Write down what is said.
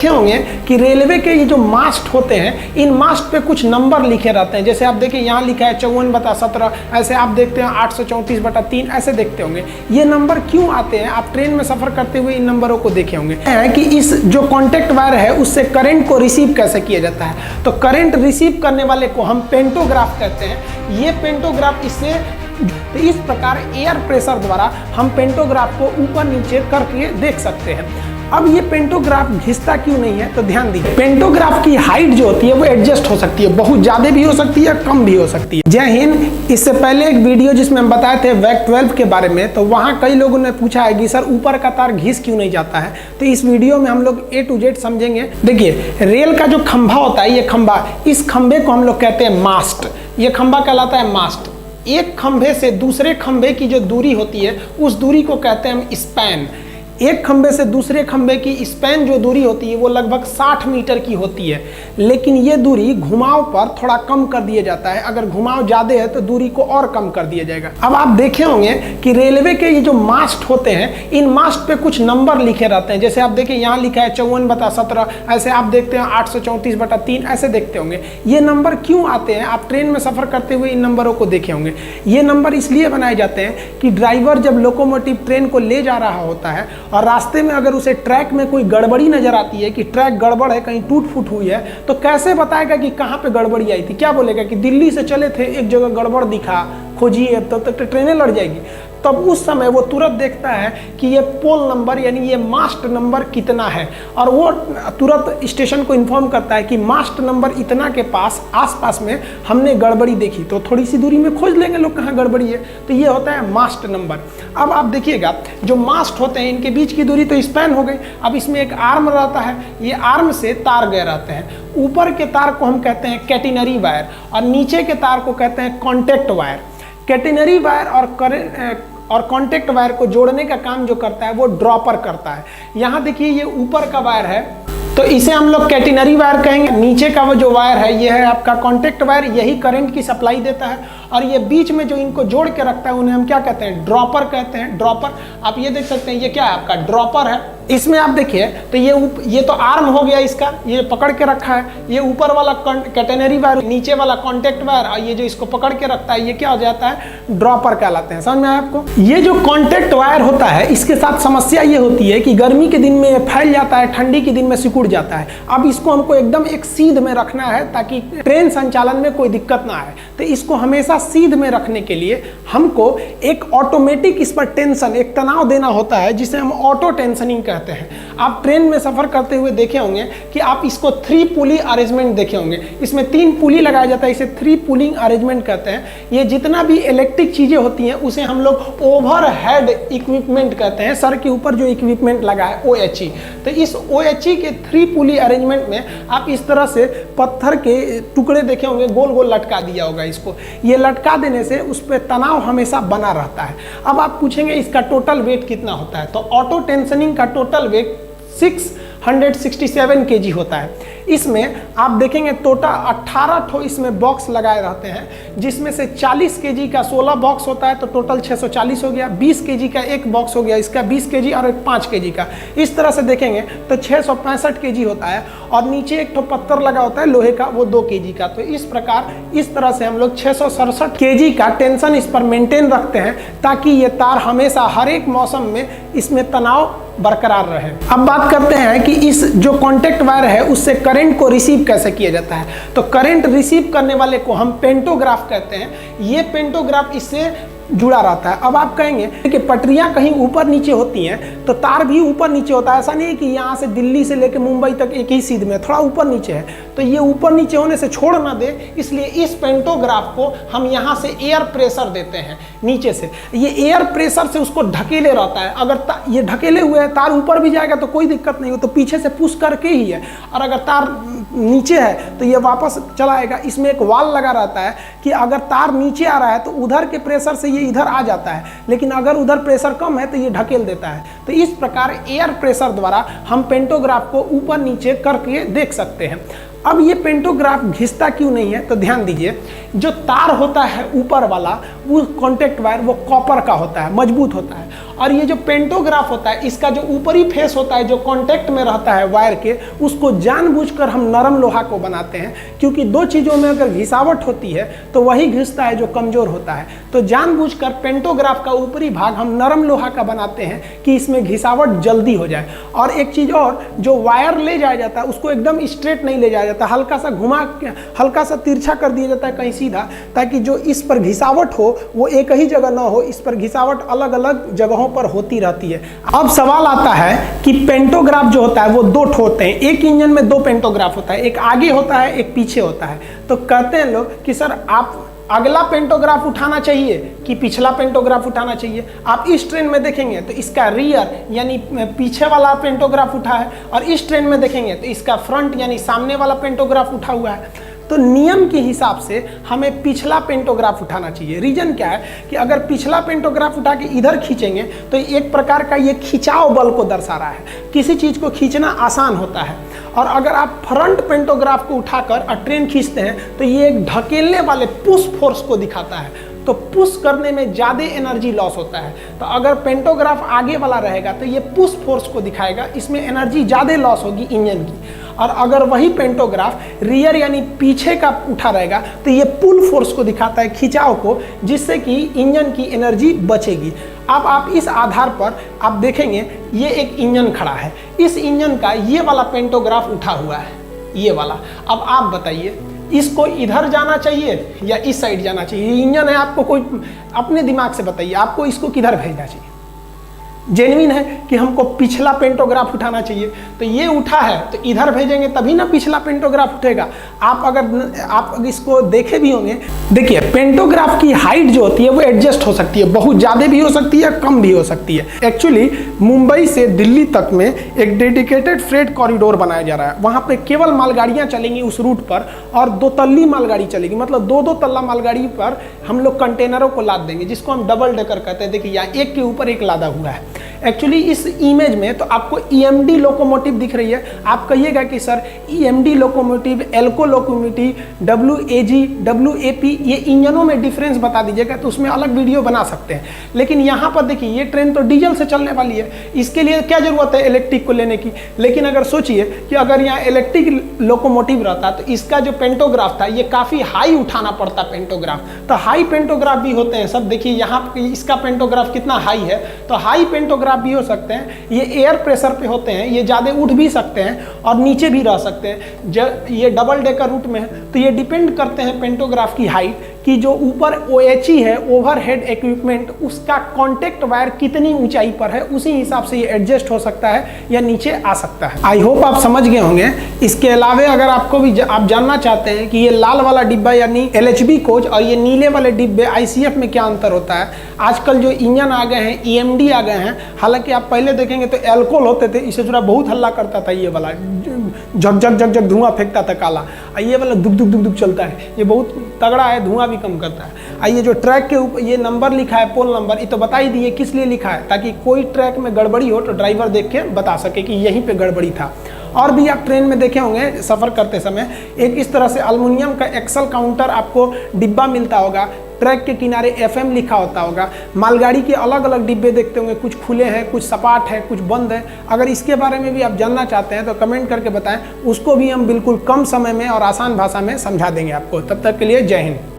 देखे होंगे कि रेलवे के ये जो मास्ट होते हैं, इन मास्ट पे कुछ नंबर लिखे रहते हैं। जैसे आप देखिए यहाँ लिखा है 54/17, ऐसे आप देखते हैं 834/3, ऐसे देखते होंगे। ये नंबर क्यों आते हैं, आप ट्रेन में सफर करते हुए इन नंबरों को देखे होंगे। है कि इस जो कॉन्टेक्ट वायर है उससे करंट को रिसीव कैसे किया जाता है। तो करंट रिसीव करने वाले को हम पेंटोग्राफ कहते हैं। ये पेंटोग्राफ इससे तो इस प्रकार एयर प्रेशर द्वारा हम पेंटोग्राफ को ऊपर नीचे करके देख सकते हैं। अब ये पेंटोग्राफ घिसता क्यों नहीं है, तो ध्यान दीजिए। पेंटोग्राफ की हाइट जो होती है वो एडजस्ट हो सकती है, बहुत ज़्यादा भी हो सकती है, कम भी हो सकती है। जय हिंद। इससे पहले एक वीडियो जिसमें हम बताए थे वैक 12 के बारे में, तो वहाँ कई लोगों ने पूछा है कि सर ऊपर का तार घिस क्यों नहीं जाता है। तो इस वीडियो में हम लोग A to Z समझेंगे। देखिए, रेल का जो खंभा होता है, ये खंभा, इस खंभे को हम लोग कहते हैं मास्ट। ये खंभा कहलाता है मास्ट। एक खंभे से दूसरे खंभे की जो दूरी होती है उस दूरी को कहते हैं हम स्पैन। एक खंभे से दूसरे खंभे की स्पैन जो दूरी होती है वो लगभग 60 मीटर की होती है, लेकिन ये दूरी घुमाव पर थोड़ा कम कर दिया जाता है। अगर घुमाव ज़्यादा है तो दूरी को और कम कर दिया जाएगा। अब आप देखे होंगे कि रेलवे के ये जो मास्ट होते हैं, इन मास्ट पे कुछ नंबर लिखे रहते हैं। जैसे आप देखिए यहाँ लिखा है 54/17, ऐसे आप देखते हैं 834/3, ऐसे देखते होंगे। ये नंबर क्यों आते हैं, आप ट्रेन में सफ़र करते हुए इन नंबरों को देखे होंगे। ये नंबर इसलिए बनाए जाते हैं कि ड्राइवर जब लोकोमोटिव ट्रेन को ले जा रहा होता है और रास्ते में अगर उसे ट्रैक में कोई गड़बड़ी नजर आती है कि ट्रैक गड़बड़ है, कहीं टूट फूट हुई है, तो कैसे बताएगा कि कहाँ पे गड़बड़ी आई थी। क्या बोलेगा कि दिल्ली से चले थे, एक जगह गड़बड़ दिखा, खोजिए, तो ट्रेनें लड़ जाएगी। तब उस समय वो तुरंत देखता है कि ये पोल नंबर यानी ये मास्ट नंबर कितना है, और वो तुरंत स्टेशन को इन्फॉर्म करता है कि मास्ट नंबर इतना के पास आसपास में हमने गड़बड़ी देखी। तो थोड़ी सी दूरी में खोज लेंगे लोग कहाँ गड़बड़ी है। तो ये होता है मास्ट नंबर। अब आप देखिएगा, जो मास्ट होते हैं इनके बीच की दूरी तो स्पैन हो गई। अब इसमें एक आर्म रहता है, ये आर्म से तार गए रहते हैं। ऊपर के तार को हम कहते हैं कैटेनरी वायर और नीचे के तार को कहते हैं कॉन्टैक्ट वायर। कैटेनरी वायर और कॉन्टैक्ट वायर को जोड़ने का काम जो करता है वो ड्रॉपर करता है। यहाँ देखिए, ये ऊपर का वायर है तो इसे हम लोग कैटेनरी वायर कहेंगे। नीचे का वो जो वायर है ये है आपका कॉन्टैक्ट वायर, यही करंट की सप्लाई देता है। और ये बीच में जो इनको जोड़ के रखता है उन्हें हम क्या कहते हैं, ड्रॉपर कहते हैं। ड्रॉपर आप ये देख सकते हैं, ये क्या है आपका ड्रॉपर है। इसमें आप देखिए तो ये तो आर्म हो गया इसका, ये पकड़ के रखा है। ये ऊपर वाला कैटेनरी वायर, नीचे वाला कॉन्टैक्ट वायर, और ये जो इसको पकड़ के रखता है ये क्या हो जाता है, ड्रॉपर कहलाते हैं। समझ में आया आपको। ये जो कॉन्टैक्ट वायर होता है इसके साथ समस्या ये होती है कि गर्मी के दिन में फैल जाता है, ठंडी के दिन में सिकुड़ जाता है। अब इसको हमको एकदम एक सीध में रखना है ताकि ट्रेन संचालन में कोई दिक्कत ना आए। तो इसको हमेशा सीध में रखने के लिए हमको एक ऑटोमेटिक इस पर टेंशन, एक तनाव देना होता है जिसे हम ऑटो टेंशनिंग कहते हैं। आप ट्रेन में सफर करते हुए देखे होंगे कि आप इसको 3 पुली अरेंजमेंट देखे होंगे। इसमें 3 पुली लगाया जाता है, इसे 3 पुलिंग अरेंजमेंट कहते हैं। ये जितना भी इलेक्ट्रिक चीजें होती हैं उसे हम लोग ओवरहेड इक्विपमेंट कहते हैं। सर के ऊपर जो इक्विपमेंट लगा है OHE। तो इस OHE के 3 पुली अरेंजमेंट में आप इस तरह से पत्थर के टुकड़े देखे होंगे, गोल गोल लटका दिया होगा इसको। ये लटका देने से उस पर तनाव हमेशा बना रहता है। अब आप पूछेंगे इसका टोटल वेट कितना होता है, तो ऑटो टेंशनिंग का टोटल वेट 667 kg होता है। इसमें आप देखेंगे टोटल 18 ठो इसमें बॉक्स लगाए रहते हैं, जिसमें से 40 kg का 16 बॉक्स होता है, तो टोटल 640 हो गया। 20 kg का एक बॉक्स हो गया, इसका 20 kg और एक 5 kg का। इस तरह से देखेंगे तो 665 kg होता है। और नीचे एक ठो पत्थर लगा होता है लोहे का, वो 2 kg का। तो इस प्रकार इस तरह से हम लोग 667 kg का टेंशन इस पर मेंटेन रखते हैं ताकि ये तार हमेशा हर एक मौसम में इसमें तनाव बरकरार रहे। अब बात करते हैं कि इस जो कॉन्टैक्ट वायर है उससे करंट को रिसीव कैसे किया जाता है। तो करंट रिसीव करने वाले को हम पेंटोग्राफ कहते हैं। ये पेंटोग्राफ इससे जुड़ा रहता है। अब आप कहेंगे कि पटरियां कहीं ऊपर नीचे होती हैं तो तार भी ऊपर नीचे होता है। ऐसा नहीं है कि यहाँ से दिल्ली से लेकर मुंबई तक एक ही सीध में, थोड़ा ऊपर नीचे है। तो ये ऊपर नीचे होने से छोड़ ना दे, इसलिए इस पेंटोग्राफ को हम यहाँ से एयर प्रेशर देते हैं नीचे से। ये एयर प्रेशर से उसको ढकेले रहता है। अगर ये ढकेले हुए है, तार ऊपर भी जाएगा तो कोई दिक्कत नहीं हो, तो पीछे से पुश करके ही है। और अगर तार नीचे है तो ये वापस चला आएगा। इसमें एक वाल लगा रहता है कि अगर तार नीचे आ रहा है तो उधर के प्रेशर से ये इधर आ जाता है, लेकिन अगर उधर प्रेशर कम है तो ये ढकेल देता है। तो इस प्रकार एयर प्रेशर द्वारा हम पेंटोग्राफ को ऊपर नीचे करके देख सकते हैं। अब ये पेंटोग्राफ घिसता क्यों नहीं है, तो ध्यान दीजिए, जो तार होता है ऊपर वाला वो कॉन्टैक्ट वायर वो कॉपर का होता है, मजबूत होता है। और ये जो पेंटोग्राफ होता है, इसका जो ऊपरी फेस होता है, जो कांटेक्ट में रहता है वायर के, उसको जानबूझकर हम नरम लोहा को बनाते हैं, क्योंकि दो चीज़ों में अगर घिसावट होती है तो वही घिसता है जो कमज़ोर होता है। तो जानबूझकर पेंटोग्राफ का ऊपरी भाग हम नरम लोहा का बनाते हैं कि इसमें घिसावट जल्दी हो जाए। और एक चीज़ और, जो वायर ले जाया जाता है उसको एकदम स्ट्रेट नहीं ले जाया जाता, हल्का सा घुमा, हल्का सा तिरछा कर दिया जाता है कहीं सीधा, ताकि जो इस पर घिसावट हो वो एक ही जगह ना हो, इस पर घिसावट अलग अलग जगहों पर होती रहती है। अब सवाल आता है कि पेंटोग्राफ जो होता है वो दो होते हैं, एक इंजन में दो पेंटोग्राफ होता है, एक आगे होता है एक पीछे होता है। तो कहते हैं लोग कि सर आप अगला पेंटोग्राफ उठाना चाहिए कि पिछला पेंटोग्राफ उठाना चाहिए। आप इस ट्रेन में देखेंगे तो इसका रियर यानी पीछे वाला पेंटोग्राफ उठा है, और इस ट्रेन में देखेंगे तो इसका फ्रंट यानी सामने वाला पेंटोग्राफ उठा हुआ है। तो नियम के हिसाब से हमें पिछला पेंटोग्राफ उठाना चाहिए। रीजन क्या है कि अगर पिछला पेंटोग्राफ उठा के इधर खींचेंगे तो एक प्रकार का ये खिंचाव बल को दर्शा रहा है, किसी चीज़ को खींचना आसान होता है। और अगर आप फ्रंट पेंटोग्राफ को उठाकर ट्रेन खींचते हैं तो ये एक ढकेलने वाले पुश फोर्स को दिखाता है, तो पुश करने में ज़्यादा एनर्जी लॉस होता है। तो अगर पेंटोग्राफ आगे वाला रहेगा तो ये पुश फोर्स को दिखाएगा, इसमें एनर्जी ज़्यादा लॉस होगी इंजन की। और अगर वही पेंटोग्राफ रियर यानी पीछे का उठा रहेगा तो ये पुल फोर्स को दिखाता है, खिंचाव को, जिससे कि इंजन की एनर्जी बचेगी। अब आप इस आधार पर आप देखेंगे ये एक इंजन खड़ा है, इस इंजन का ये वाला पेंटोग्राफ उठा हुआ है, ये वाला। अब आप बताइए इसको इधर जाना चाहिए या इस साइड जाना चाहिए? ये इंजन है, आपको कोई अपने दिमाग से बताइए आपको इसको किधर भेजना चाहिए। जेन्युइन है कि हमको पिछला पेंटोग्राफ उठाना चाहिए, तो ये उठा है तो इधर भेजेंगे तभी ना पिछला पेंटोग्राफ उठेगा। आप इसको देखे भी होंगे, देखिए पेंटोग्राफ की हाइट जो होती है वो एडजस्ट हो सकती है, बहुत ज़्यादा भी हो सकती है, कम भी हो सकती है। एक्चुअली मुंबई से दिल्ली तक में एक डेडिकेटेड फ्रेट कॉरिडोर बनाया जा रहा है, वहाँ पे केवल मालगाड़ियाँ चलेंगी उस रूट पर, और 2 तल्ली मालगाड़ी चलेगी, मतलब 2-2 तल्ला मालगाड़ी पर हम लोग कंटेनरों को लाद देंगे, जिसको हम डबल डेकर कहते हैं। देखिए यहाँ एक के ऊपर एक लादा हुआ है। एक्चुअली इस इमेज में तो आपको EMD लोकोमोटिव दिख रही है। आप कहिएगा कि sir EMD locomotive, Alco locomotive, WAG, WAP, ये इंजनों में डिफरेंस बता दीजिएगा, तो उसमें अलग वीडियो बना सकते हैं। लेकिन यहाँ पर देखिए ये ट्रेन तो डीजल से चलने वाली है, इसके लिए क्या जरूरत है इलेक्ट्रिक को लेने की। लेकिन अगर सोचिए कि अगर यहाँ इलेक्ट्रिक लोकोमोटिव रहता तो इसका जो पेंटोग्राफ था ये काफ़ी हाई उठाना पड़ता पेंटोग्राफ। तो हाई पेंटोग्राफ भी होते हैं सब, देखिए यहाँ इसका पेंटोग्राफ कितना हाई है, तो हाई पेंटोग्राफ भी हो सकते हैं। ये एयर प्रेशर पे होते हैं, ये ज़्यादा उठ भी सकते हैं और नीचे भी रह सकते हैं। जब ये डबल डेकर रूट में है तो ये डिपेंड करते हैं पेंटोग्राफ की हाइट कि जो ऊपर OHE है, ओवरहेड इक्विपमेंट, उसका कॉन्टेक्ट वायर कितनी ऊंचाई पर है, उसी हिसाब से ये एडजस्ट हो सकता है या नीचे आ सकता है। आई होप आप समझ गए होंगे। इसके अलावा अगर आपको भी आप जानना चाहते हैं कि ये लाल वाला डिब्बा यानी LHB कोच और ये नीले वाले डिब्बे ICF में क्या अंतर होता है, आजकल जो इंजन आ गए हैं EMD आ गए हैं। हालांकि आप पहले देखेंगे तो एल्कोहल होते थे, इससे जुड़ा बहुत हल्ला करता था, ये वाला झक झक झक झक धुआं फेंकता था काला, ये वाला दुक दुक दुक दुक चलता है, ये बहुत तगड़ा है, धुआं भी कम करता है। आइए जो ट्रैक के ऊपर ये नंबर लिखा है, पोल नंबर, ये तो बता ही दिए किस लिए लिखा है, ताकि कोई ट्रैक में गड़बड़ी हो तो ड्राइवर देख के बता सके कि यहीं पे गड़बड़ी था। और भी आप ट्रेन में देखे होंगे सफ़र करते समय एक इस तरह से एल्युमिनियम का एक्सल काउंटर आपको डिब्बा मिलता होगा, ट्रैक के किनारे FM लिखा होता होगा। मालगाड़ी के अलग अलग डिब्बे देखते होंगे, कुछ खुले हैं, कुछ सपाट है, कुछ बंद है। अगर इसके बारे में भी आप जानना चाहते हैं तो कमेंट करके बताएं, उसको भी हम बिल्कुल कम समय में और आसान भाषा में समझा देंगे आपको। तब तक के लिए जय हिंद।